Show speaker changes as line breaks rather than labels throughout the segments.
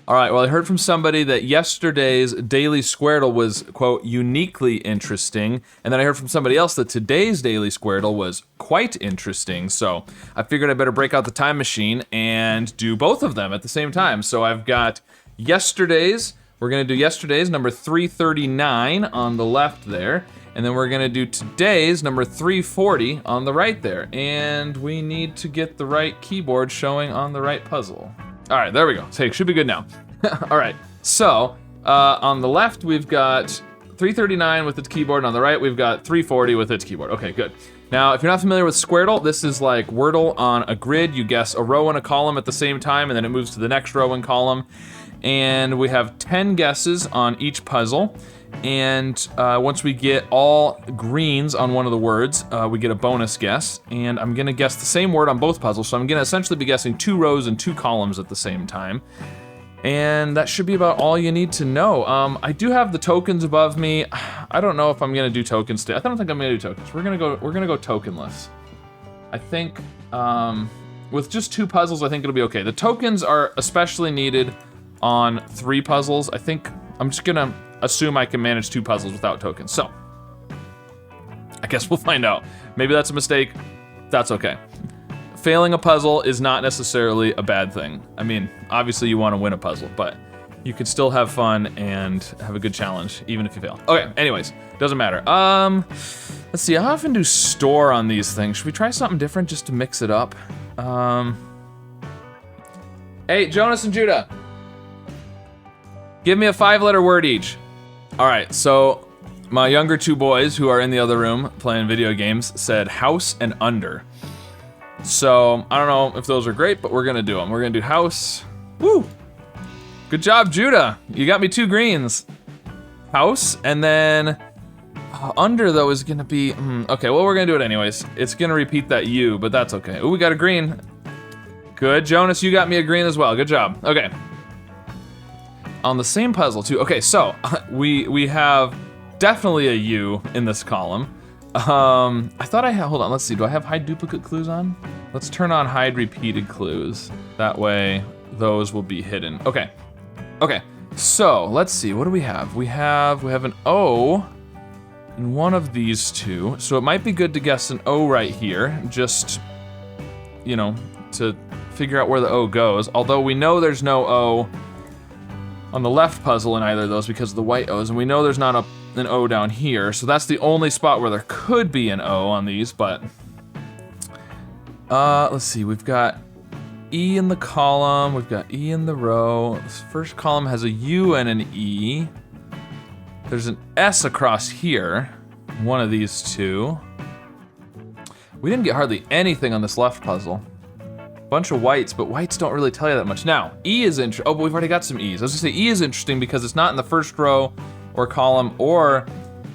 All right, well, I heard from somebody that yesterday's daily Squirtle was, quote, uniquely interesting. And then I heard from somebody else that today's daily Squirtle was quite interesting. So I figured I better break out the time machine and do both of them at the same time. So I've got yesterday's, we're gonna do yesterday's number 339 on the left there. And then we're gonna do today's number 340 on the right there. And we need to get the right keyboard showing on the right puzzle. All right, there we go. So it should be good now. All right, so on the left, we've got 339 with its keyboard, and on the right, we've got 340 with its keyboard. Okay, good. Now, if you're not familiar with Squirtle, this is like Wordle on a grid. You guess a row and a column at the same time, and then it moves to the next row and column. And we have 10 guesses on each puzzle. And once we get all greens on one of the words, we get a bonus guess. And I'm gonna guess the same word on both puzzles, so I'm gonna essentially be guessing 2 rows and 2 columns at the same time. And that should be about all you need to know. I do have the tokens above me. I don't know if I'm gonna do tokens today. I don't think I'm gonna do tokens. We're gonna go tokenless. I think with just 2 puzzles, I think it'll be okay. The tokens are especially needed on 3 puzzles. I think I'm just gonna assume I can manage 2 puzzles without tokens. So, I guess we'll find out. Maybe that's a mistake. That's okay. Failing a puzzle is not necessarily a bad thing. I mean, obviously you want to win a puzzle, but you can still have fun and have a good challenge, even if you fail. Okay, anyways, doesn't matter. Let's see, I often do store on these things. Should we try something different just to mix it up? Hey, Jonas and Judah. Give me a 5-letter word each. All right, so my younger 2 boys who are in the other room playing video games said house and under. So I don't know if those are great, but we're gonna do them. We're gonna do house. Woo! Good job, Judah. You got me 2 greens. House, and then under though is gonna be, okay, well we're gonna do it anyways. It's gonna repeat that U, but that's okay. Ooh, we got a green. Good, Jonas, you got me a green as well. Good job. Okay. On the same puzzle too. Okay, so we have definitely a U in this column. I thought I had, hold on, let's see, do I have hide duplicate clues on? Let's turn on hide repeated clues. That way those will be hidden. Okay, so let's see, what do we have? We have an O in one of these 2. So it might be good to guess an O right here, just, you know, to figure out where the O goes. Although we know there's no O on the left puzzle in either of those because of the white O's, and we know there's not an O down here, so that's the only spot where there could be an O on these, but let's see, we've got E in the column, we've got E in the row. This first column has a U and an E. There's an S across here, one of these 2. We didn't get hardly anything on this left puzzle. Bunch of whites, but whites don't really tell you that much. Now, E is interesting. Oh, but we've already got some E's. I was gonna say E is interesting because it's not in the first row or column or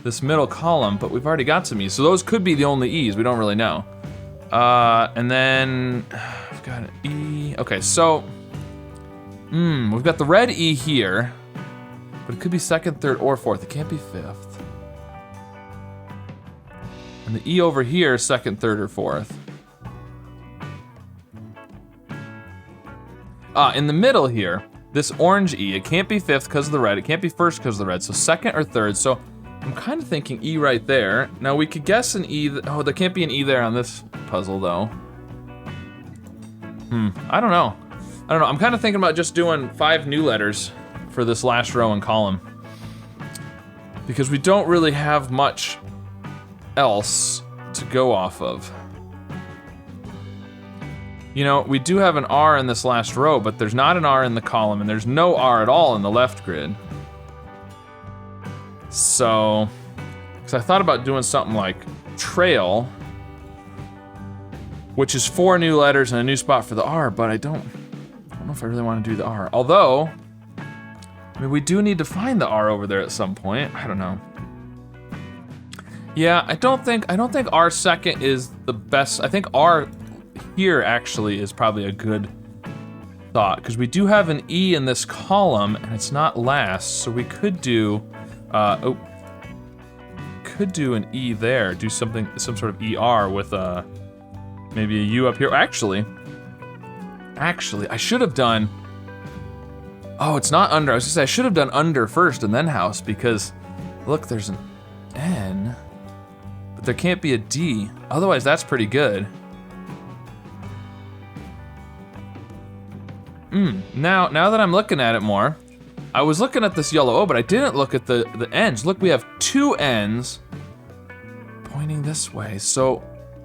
this middle column, but we've already got some E's. So those could be the only E's, we don't really know. And then, we've got an E. Okay, so, we've got the red E here, but it could be 2nd, 3rd, or 4th. It can't be 5th. And the E over here is 2nd, 3rd, or 4th. In the middle here, this orange E, it can't be 5th because of the red, it can't be 1st because of the red, so 2nd or 3rd, so I'm kind of thinking E right there. Now we could guess an E, oh, there can't be an E there on this puzzle though. I don't know. I'm kind of thinking about just doing 5 new letters for this last row and column. Because we don't really have much else to go off of. You know, we do have an R in this last row, but there's not an R in the column, and there's no R at all in the left grid. So, because I thought about doing something like trail, which is 4 new letters and a new spot for the R, but I don't know if I really want to do the R. Although, I mean, we do need to find the R over there at some point. I don't know. Yeah, I don't think R second is the best. I think R here actually is probably a good thought, because we do have an E in this column and it's not last, so we could do could do an E there, do some sort of ER with maybe a U up here. Actually, I should have done Oh, it's not under. I was gonna say, I should have done under first and then house because, look, there's an N, but there can't be a D. Otherwise, that's pretty good. Now that I'm looking at it more, I was looking at this yellow O, but I didn't look at the N's. Look, we have two N's pointing this way. So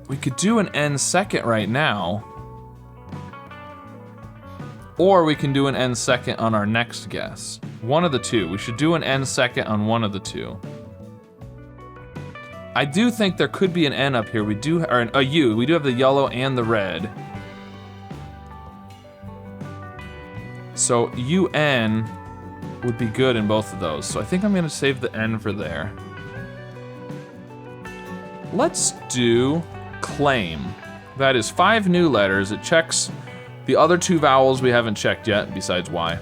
we could do an N second right now. Or we can do an N second on our next guess. One of the two. We should do an N second on one of the two. I do think there could be an N up here. We do, or a U. We do have the yellow and the red. So UN would be good in both of those. So I think I'm gonna save the N for there. Let's do claim. That is 5 new letters. It checks the other 2 vowels we haven't checked yet, besides Y.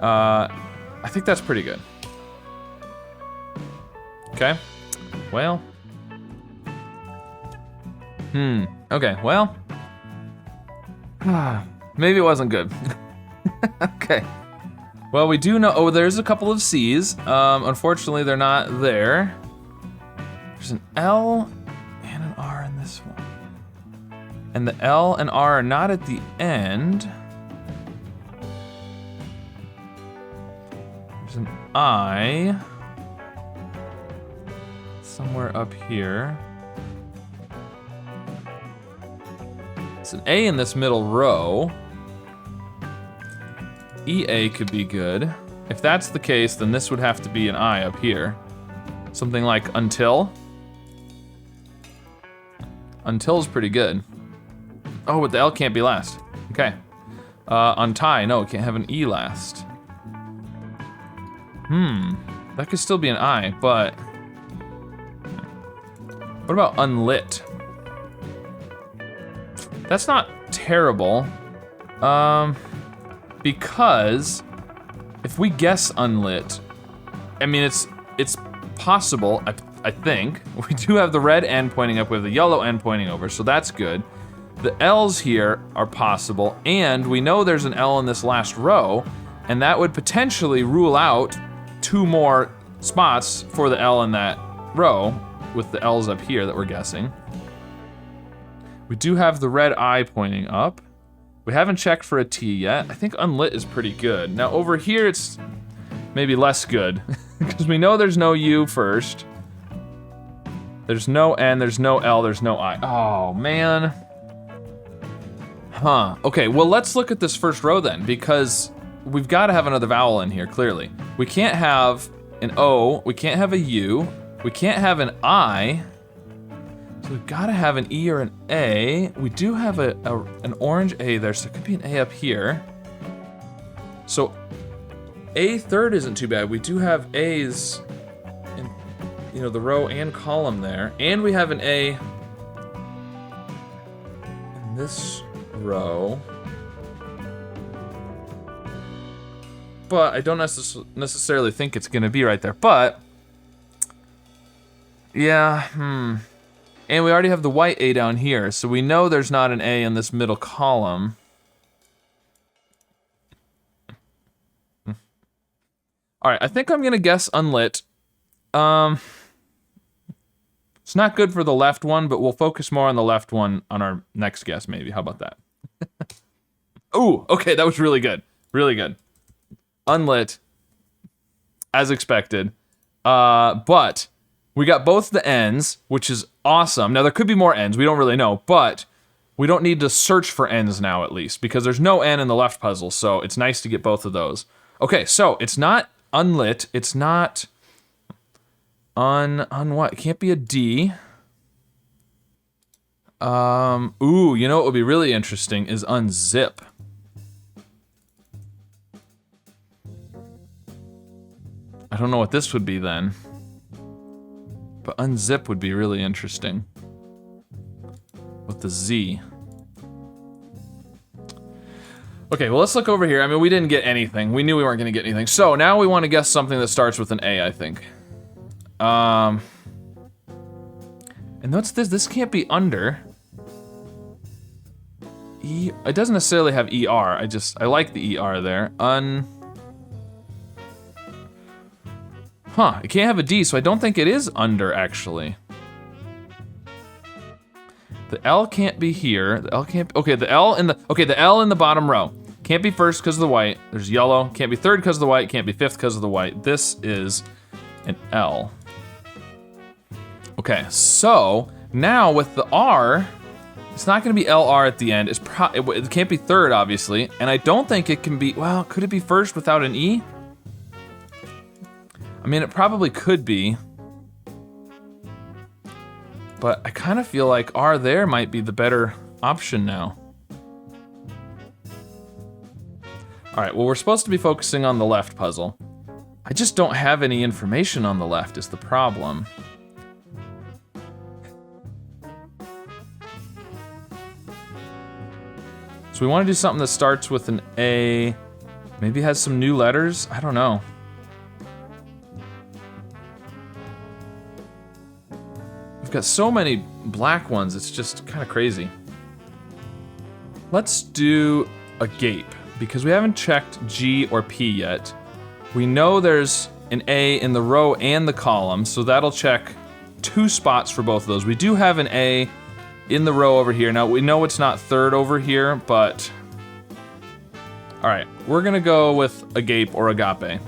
I think that's pretty good. Okay, well. Okay, well. Maybe it wasn't good. Okay. Well, we do know, oh, there's a couple of C's. Unfortunately, they're not there. There's an L and an R in this one. And the L and R are not at the end. There's an I somewhere up here. It's an A in this middle row. EA could be good. If that's the case, then this would have to be an I up here. Something like until. Until's pretty good. Oh, but the L can't be last. Okay. Untie, no, it can't have an E last. That could still be an I, but what about unlit? That's not terrible. Because if we guess unlit, I mean, it's possible, I think. We do have the red end pointing up, we have the yellow end pointing over, so that's good. The L's here are possible, and we know there's an L in this last row, and that would potentially rule out 2 more spots for the L in that row, with the L's up here that we're guessing. We do have the red I pointing up. We haven't checked for a T yet. I think unlit is pretty good. Now over here it's maybe less good because we know there's no U first. There's no N, there's no L, there's no I. Oh man. Okay, well let's look at this first row then because we've got to have another vowel in here clearly. We can't have an O, we can't have a U, we can't have an I. So we've got to have an E or an A. We do have an orange A there, so it could be an A up here. So A third isn't too bad. We do have A's in, you know, the row and column there. And we have an A in this row. But I don't necessarily think it's gonna be right there, but yeah, And we already have the white A down here, so we know there's not an A in this middle column. All right, I think I'm gonna guess unlit. It's not good for the left one, but we'll focus more on the left one on our next guess, maybe. How about that? Ooh, okay, that was really good. Really good. Unlit, as expected. But we got both the N's, which is awesome. Now, there could be more N's, we don't really know, but we don't need to search for N's now, at least, because there's no N in the left puzzle, so it's nice to get both of those. Okay, so it's not unlit, it's not on what? It can't be a D. Ooh, you know what would be really interesting is unzip. I don't know what this would be then. But unzip would be really interesting. With the Z. Okay, well let's look over here. I mean, we didn't get anything. We knew we weren't gonna get anything. So now we want to guess something that starts with an A, I think. And what's this? This can't be under. It doesn't necessarily have ER. I like the ER there. Huh, it can't have a D, so I don't think it is under, actually. The L can't be here. The L can't, okay, the L in the bottom row. Can't be first because of the white. There's yellow. Can't be third because of the white. Can't be fifth because of the white. This is an L. Okay, so now with the R, it's not gonna be LR at the end. It can't be third, obviously. And I don't think it can be, well, could it be first without an E? I mean, it probably could be. But I kind of feel like R there might be the better option now. All right, well, we're supposed to be focusing on the left puzzle. I just don't have any information on the left is the problem. So we want to do something that starts with an A, maybe has some new letters, I don't know. We've got so many black ones, it's just kind of crazy. Let's do a gape, because we haven't checked G or P yet. We know there's an A in the row and the column, so that'll check 2 spots for both of those. We do have an A in the row over here. Now, we know it's not third over here, but... All right, we're gonna go with a gape or agape.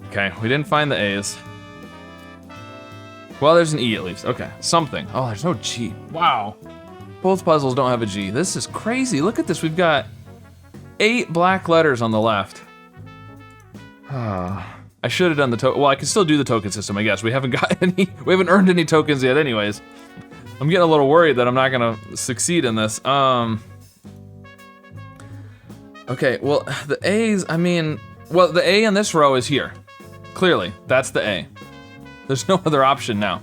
Okay, we didn't find the A's. Well, there's an E at least. Okay, something. Oh, there's no G. Wow. Both puzzles don't have a G. This is crazy. Look at this. We've got 8 black letters on the left. I should have done the token. Well, I can still do the token system, I guess. We haven't got any. We haven't earned any tokens yet, anyways. I'm getting a little worried that I'm not gonna succeed in this. Okay. Well, the A's. I mean, well, the A in this row is here. Clearly, that's the A. There's no other option now.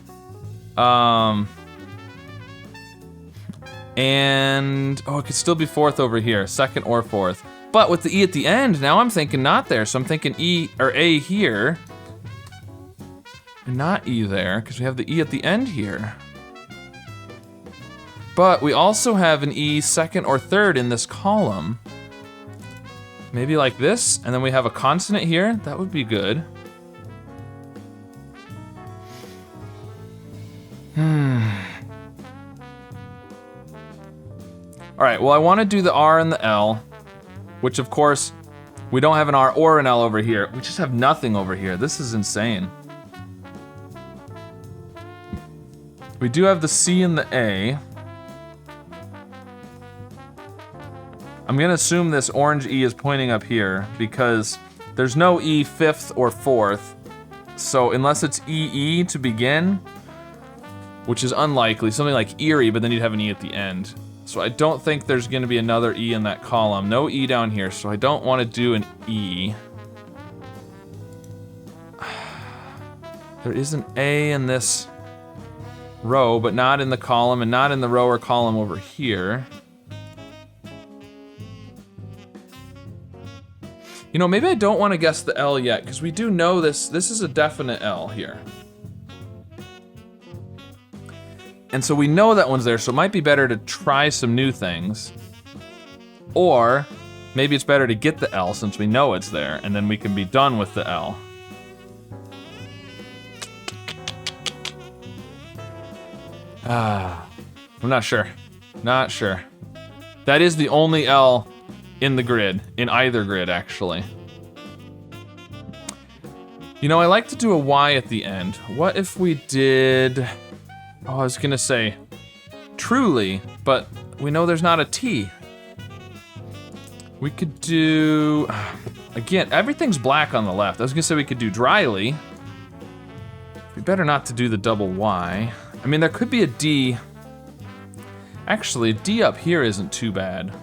And, oh, it could still be fourth over here, second or fourth. But with the E at the end, now I'm thinking not there. So I'm thinking E or A here. And not E there, because we have the E at the end here. But we also have an E second or third in this column. Maybe like this, and then we have a consonant here. That would be good. All right, well, I want to do the R and the L, which of course, we don't have an R or an L over here. We just have nothing over here. This is insane. We do have the C and the A. I'm gonna assume this orange E is pointing up here because there's no E fifth or fourth. So unless it's EE to begin, which is unlikely, something like Erie, but then you'd have an E at the end. So I don't think there's gonna be another E in that column. No E down here, so I don't wanna do an E. There is an A in this row, but not in the column and not in the row or column over here. You know, maybe I don't wanna guess the L yet, because we do know this is a definite L here. And so we know that one's there, so it might be better to try some new things. Or maybe it's better to get the L since we know it's there, and then we can be done with the L. I'm not sure. Not sure. That is the only L in the grid, in either grid actually. You know, I like to do a Y at the end. What if we did... Oh, I was gonna say truly, but we know there's not a T. We could do, again, everything's black on the left. I was gonna say we could do dryly. We better not to do the double Y. I mean, there could be a D. Actually, a D up here isn't too bad.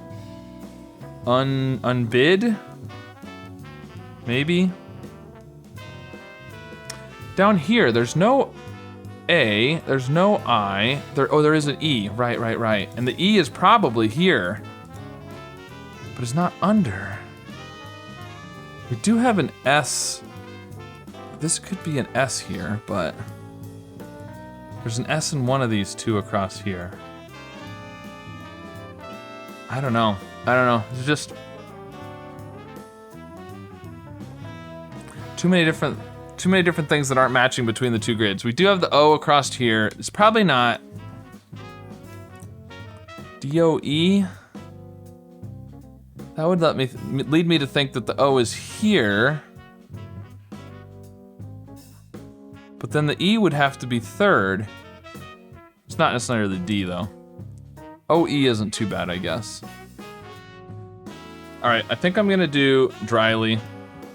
Unbid? Maybe? Down here, there's no A, there's no I, there is an E, right. And the E is probably here, but it's not under. We do have an S. This could be an S here, but there's an S in one of these two across here. I don't know, Too many different things that aren't matching between the two grids. We do have the O across here. It's probably not DOE. That would lead me to think that the O is here. But then the E would have to be third. It's not necessarily the D though. OE isn't too bad, I guess. All right, I think I'm gonna do dryly.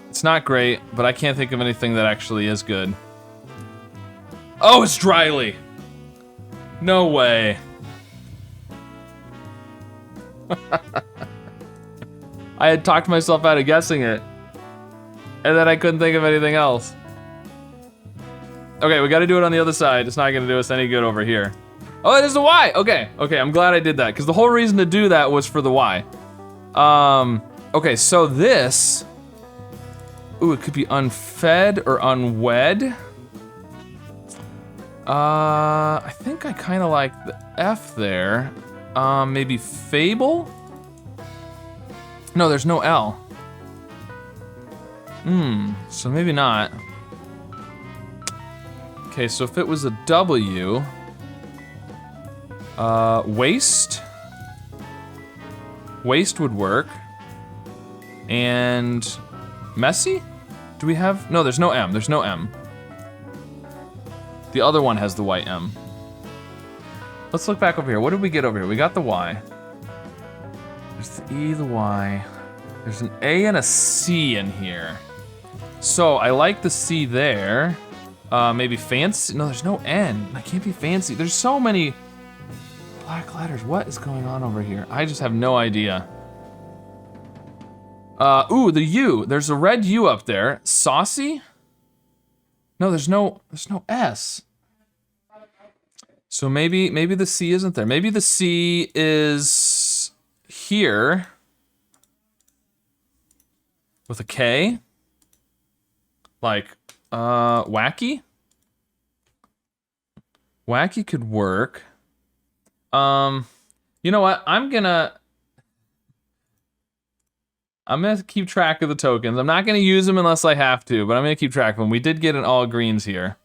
It's not great, but I can't think of anything that actually is good. Oh, it's dryly. No way. I had talked myself out of guessing it, and then I couldn't think of anything else. Okay, we gotta do it on the other side. It's not gonna do us any good over here. Oh, it is the Y. Okay, I'm glad I did that, because the whole reason to do that was for the Y. Okay, so this, ooh, it could be unfed or unwed. I think I kind of like the F there. Maybe fable? No, there's no L. So maybe not. Okay, so if it was a W, waste. Waste would work. And messy? Do we have, no, there's no M, there's no M. The other one has the white M. Let's look back over here. What did we get over here? We got the Y. There's the E, the Y. There's an A and a C in here. So I like the C there. Maybe fancy, no, there's no N. That can't be fancy. There's so many black letters. What is going on over here? I just have no idea. Ooh, the U. There's a red U up there. Saucy? No, there's no S. So maybe the C isn't there. Maybe the C is here with a K. Like, wacky? Wacky could work. You know what? I'm gonna keep track of the tokens. I'm not gonna use them unless I have to, but I'm gonna keep track of them. We did get an all greens here.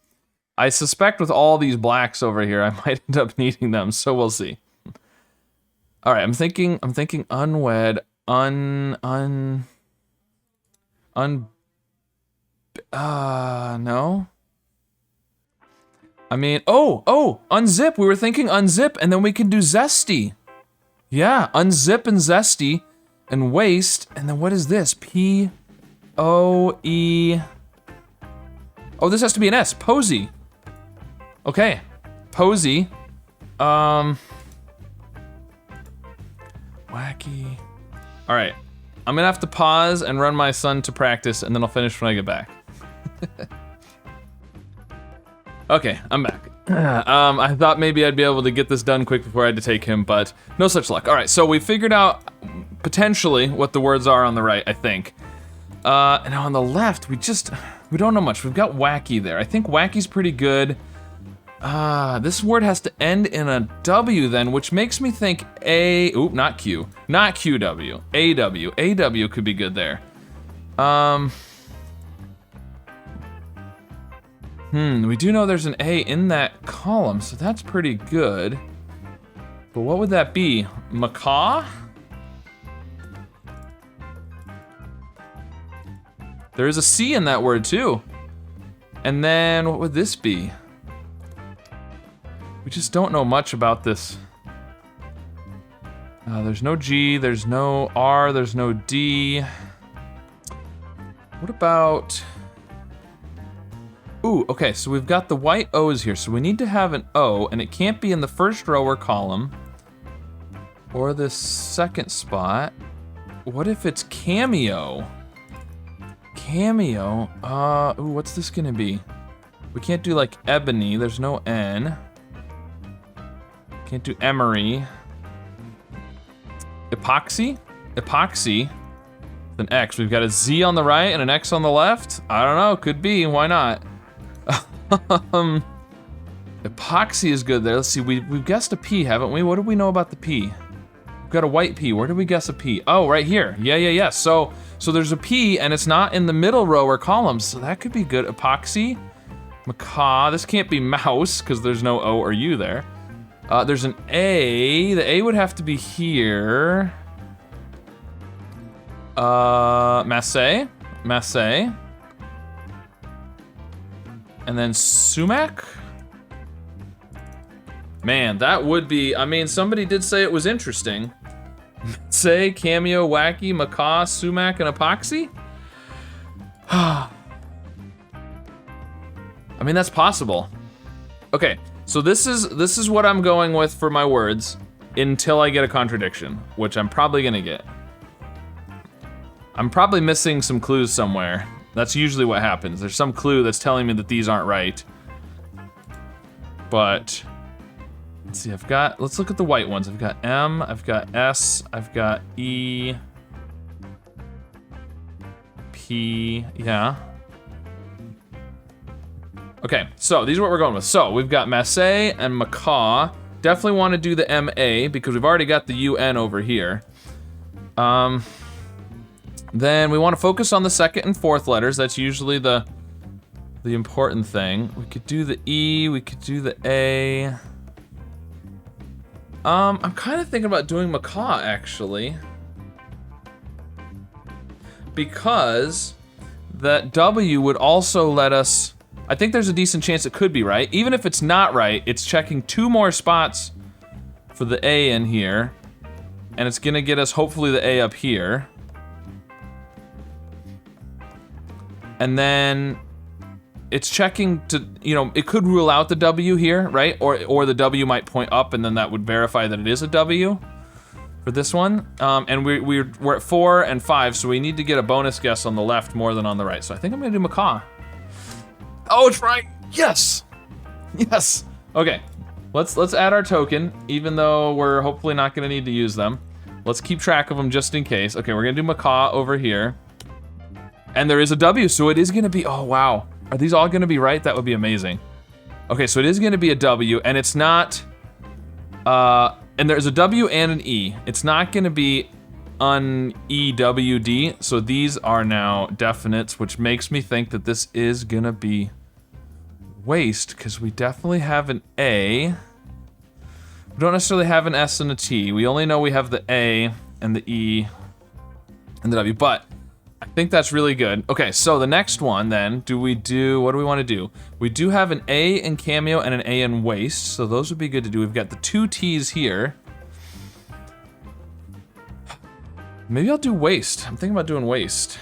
I suspect with all these blacks over here, I might end up needing them, so we'll see. All right, I'm thinking unwed, no. I mean, oh, unzip. We were thinking unzip, and then we can do zesty. Yeah, unzip and zesty, and waste, and then what is this? P-O-E. Oh, this has to be an S. Posy. Okay, posy. Wacky. All right, I'm gonna have to pause and run my son to practice, and then I'll finish when I get back. Okay, I'm back. I thought maybe I'd be able to get this done quick before I had to take him, but no such luck. All right, so we figured out potentially what the words are on the right, I think. And on the left, we don't know much. We've got wacky there. I think wacky's pretty good. This word has to end in a W then, which makes me think not Q. Not QW, AW. AW could be good there. We do know there's an A in that column, so that's pretty good. But what would that be? Macaw? There is a C in that word too. And then what would this be? We just don't know much about this. There's no G, there's no R, there's no D. What about... Ooh, okay, so we've got the white O's here, so we need to have an O, and it can't be in the first row or column, or the second spot. What if it's cameo? Cameo, ooh, what's this gonna be? We can't do like ebony, there's no N. Can't do emery. Epoxy? Epoxy, with an X. We've got a Z on the right and an X on the left. I don't know, could be, why not? Epoxy is good there. Let's see, we've guessed a P, haven't we? What do we know about the P? We've got a white P. Where did we guess a P? Oh, right here. Yeah. So So there's a P and it's not in the middle row or column, so that could be good. Epoxy, macaw, this can't be mouse because there's no O or U there. There's an A, the A would have to be here. Masse. And then sumac? Man, that would be, I mean, somebody did say it was interesting. Say cameo, wacky, macaw, sumac, and epoxy? I mean, that's possible. Okay, so this is what I'm going with for my words until I get a contradiction, which I'm probably gonna get. I'm probably missing some clues somewhere. That's usually what happens. There's some clue that's telling me that these aren't right. But let's see, let's look at the white ones. I've got M, I've got S, I've got E, P, yeah. Okay, so these are what we're going with. So we've got masse and macaw. Definitely want to do the MA because we've already got the UN over here. Then we want to focus on the second and fourth letters. That's usually the important thing. We could do the E, we could do the A. I'm kind of thinking about doing macaw actually. Because that W would also let us, I think there's a decent chance it could be right. Even if it's not right, it's checking 2 more spots for the A in here. And it's gonna get us hopefully the A up here. And then it's checking to, you know, it could rule out the W here, right? Or the W might point up and then that would verify that it is a W for this one. And we're at 4 and 5, so we need to get a bonus guess on the left more than on the right. So I think I'm gonna do macaw. Oh, it's right, yes! Yes, okay. Let's add our token, even though we're hopefully not gonna need to use them. Let's keep track of them just in case. Okay, we're gonna do macaw over here. And there is a W, so it is gonna be, oh wow. Are these all gonna be right? That would be amazing. Okay, so it is gonna be a W, and it's not, and there's a W and an E. It's not gonna be un-E-W-D, so these are now definites, which makes me think that this is gonna be waste, because we definitely have an A. We don't necessarily have an S and a T. We only know we have the A and the E and the W, but I think that's really good. Okay, so the next one then, what do we want to do? We do have an A in cameo and an A in waste, so those would be good to do. We've got the 2 T's here. Maybe I'll do waste. I'm thinking about doing waste.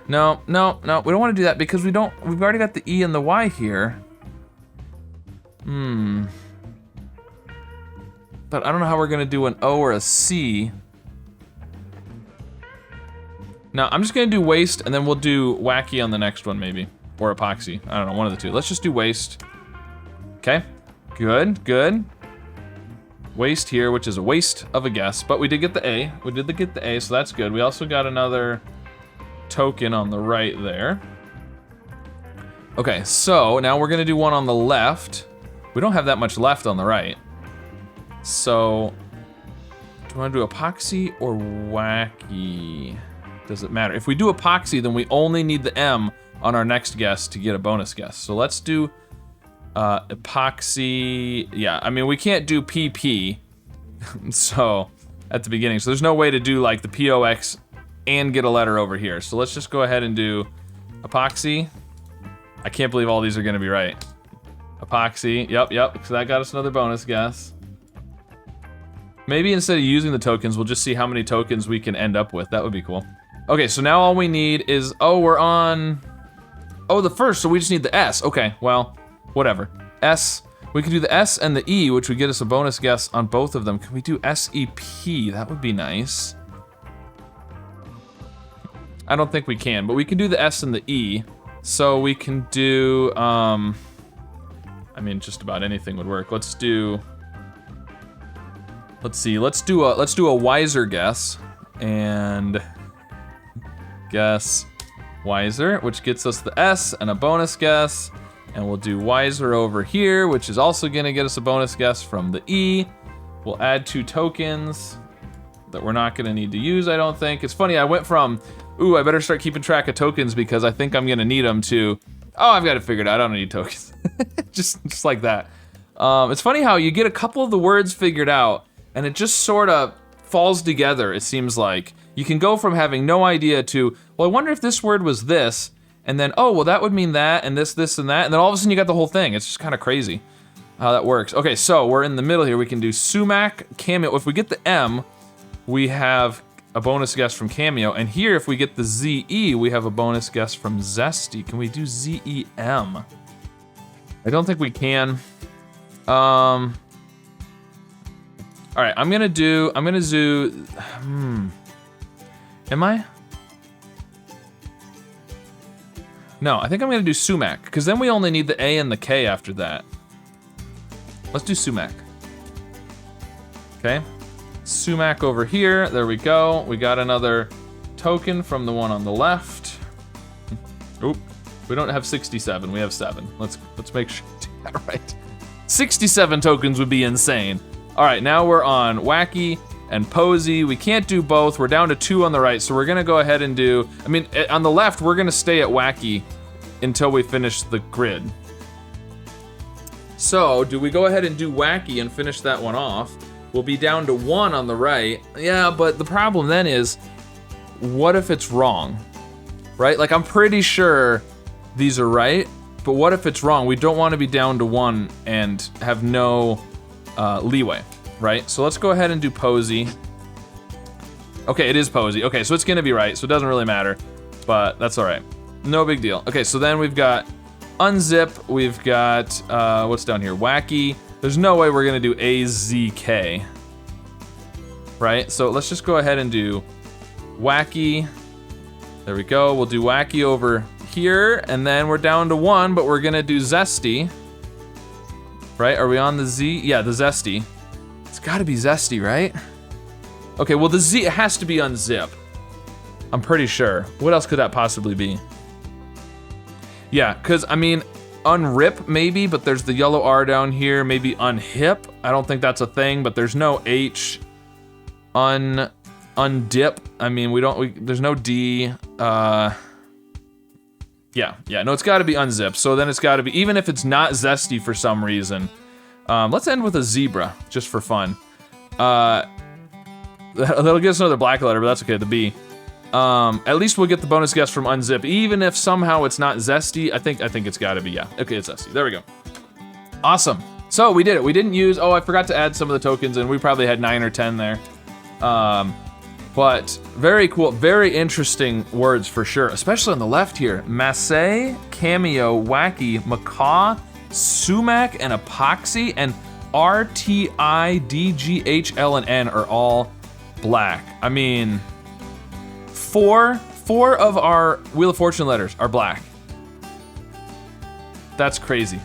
No, we don't want to do that because we've already got the E and the Y here. But I don't know how we're gonna do an O or a C. No, I'm just gonna do waste and then we'll do wacky on the next one maybe. Or epoxy, I don't know, one of the two. Let's just do waste. Okay, good. Waste here, which is a waste of a guess, but we did get the A. We did get the A, so that's good. We also got another token on the right there. Okay, so now we're gonna do one on the left. We don't have that much left on the right. So, do you wanna do epoxy or wacky? Does it matter? If we do epoxy, then we only need the M on our next guess to get a bonus guess. So let's do epoxy. Yeah, I mean, we can't do PP. So, at the beginning. So there's no way to do like the POX and get a letter over here. So let's just go ahead and do epoxy. I can't believe all these are gonna be right. Epoxy, yep, so that got us another bonus guess. Maybe instead of using the tokens, we'll just see how many tokens we can end up with. That would be cool. Okay, so now all we need is, we're on, the first, so we just need the S. Okay, well, whatever. S, we can do the S and the E, which would get us a bonus guess on both of them. Can we do S-E-P? That would be nice. I don't think we can, but we can do the S and the E. So we can do, I mean, just about anything would work. Let's see, let's do a wiser guess, and guess wiser, which gets us the S and a bonus guess, and we'll do wiser over here, which is also gonna get us a bonus guess from the E. We'll add 2 tokens. that we're not gonna need to use, I don't think. It's funny, I went from, ooh, I better start keeping track of tokens because I think I'm gonna need them to, oh, I've got it figured out, I don't need tokens. just like that. It's funny how you get a couple of the words figured out and it just sort of falls together, it seems like. You can go from having no idea to, well, I wonder if this word was this, and then, oh, well, that would mean that, and this, and that, and then all of a sudden you got the whole thing. It's just kind of crazy how that works. Okay, so we're in the middle here. We can do sumac, cameo. If we get the M, we have a bonus guess from cameo, and here, if we get the ZE, we have a bonus guess from zesty. Can we do ZEM? I don't think we can. All right, I'm gonna do, am I? No, I think I'm gonna do sumac, because then we only need the A and the K after that. Let's do sumac. Okay, sumac over here, there we go. We got another token from the one on the left. Oop, we don't have 67, we have 7. Let's make sure we do that right. 67 tokens would be insane. All right, now we're on wacky and posy. We can't do both. We're down to 2 on the right, so we're gonna go ahead and do, I mean, on the left, we're gonna stay at wacky until we finish the grid. So, do we go ahead and do wacky and finish that one off? We'll be down to 1 on the right. Yeah, but the problem then is, what if it's wrong? Right? Like, I'm pretty sure these are right, but what if it's wrong? We don't want to be down to 1 and have no leeway, right? So let's go ahead and do posy. Okay, it is posy. Okay, so it's gonna be right, so it doesn't really matter, but that's all right. No big deal. Okay, so then we've got unzip, we've got, what's down here? Wacky. There's no way we're gonna do AZK, right? So let's just go ahead and do wacky. There we go, we'll do wacky over here, and then we're down to 1, but we're gonna do zesty. Right, are we on the Z? Yeah, the zesty. It's gotta be zesty, right? Okay, well the Z, it has to be unzip. I'm pretty sure. What else could that possibly be? Yeah, cause I mean, unrip maybe, but there's the yellow R down here. Maybe unhip, I don't think that's a thing, but there's no H. Undip, I mean, there's no D. Yeah, no, it's gotta be unzip. So then it's gotta be, even if it's not zesty for some reason. Let's end with a zebra, just for fun. That'll give us another black letter, but that's okay, the B. At least we'll get the bonus guess from unzip. Even if somehow it's not zesty, I think it's gotta be, yeah. Okay, it's zesty, there we go. Awesome, so we did it. We didn't use, oh, I forgot to add some of the tokens, and we probably had 9 or 10 there. But very cool, very interesting words for sure, especially on the left here. Masse, cameo, wacky, macaw, sumac, and epoxy, and R, T, I, D, G, H, L, and N are all black. I mean, four of our Wheel of Fortune letters are black. That's crazy.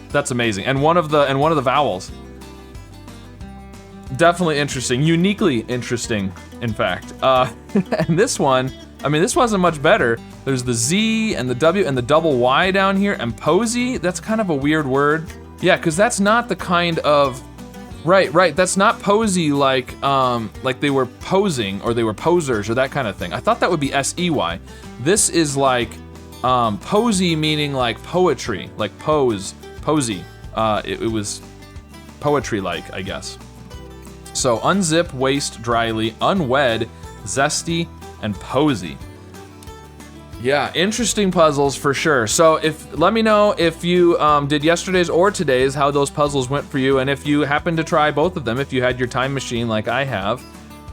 That's amazing. And one of the vowels. Definitely interesting, uniquely interesting, in fact. And this one, I mean, this wasn't much better. There's the Z and the W and the double Y down here, and posy, that's kind of a weird word. Yeah, because that's not the kind of, right, that's not posy like they were posing or they were posers or that kind of thing. I thought that would be S-E-Y. This is like posy meaning like poetry, like posy. It was poetry-like, I guess. So unzip, waste, dryly, unwed, zesty, and posy. Yeah, interesting puzzles for sure. So let me know if you did yesterday's or today's, how those puzzles went for you, and if you happened to try both of them, if you had your time machine like I have,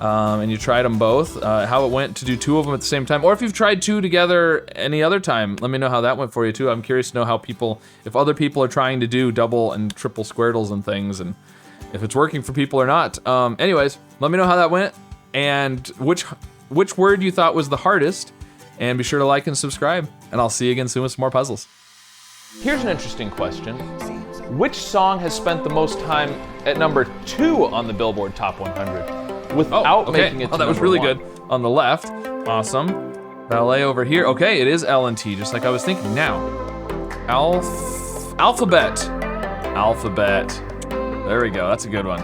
and you tried them both, how it went to do 2 of them at the same time, or if you've tried 2 together any other time, let me know how that went for you too. I'm curious to know how if other people are trying to do double and triple Squirtles and things, and if it's working for people or not. Anyways, let me know how that went, and which word you thought was the hardest, and be sure to like and subscribe, and I'll see you again soon with some more puzzles. Here's an interesting question. Which song has spent the most time at number 2 on the Billboard Top 100 without making it to
that was really
1?
good.
On the left, awesome. Ballet over here, okay, it is L and T, just like I was thinking. Now, alphabet. There we go, that's a good one.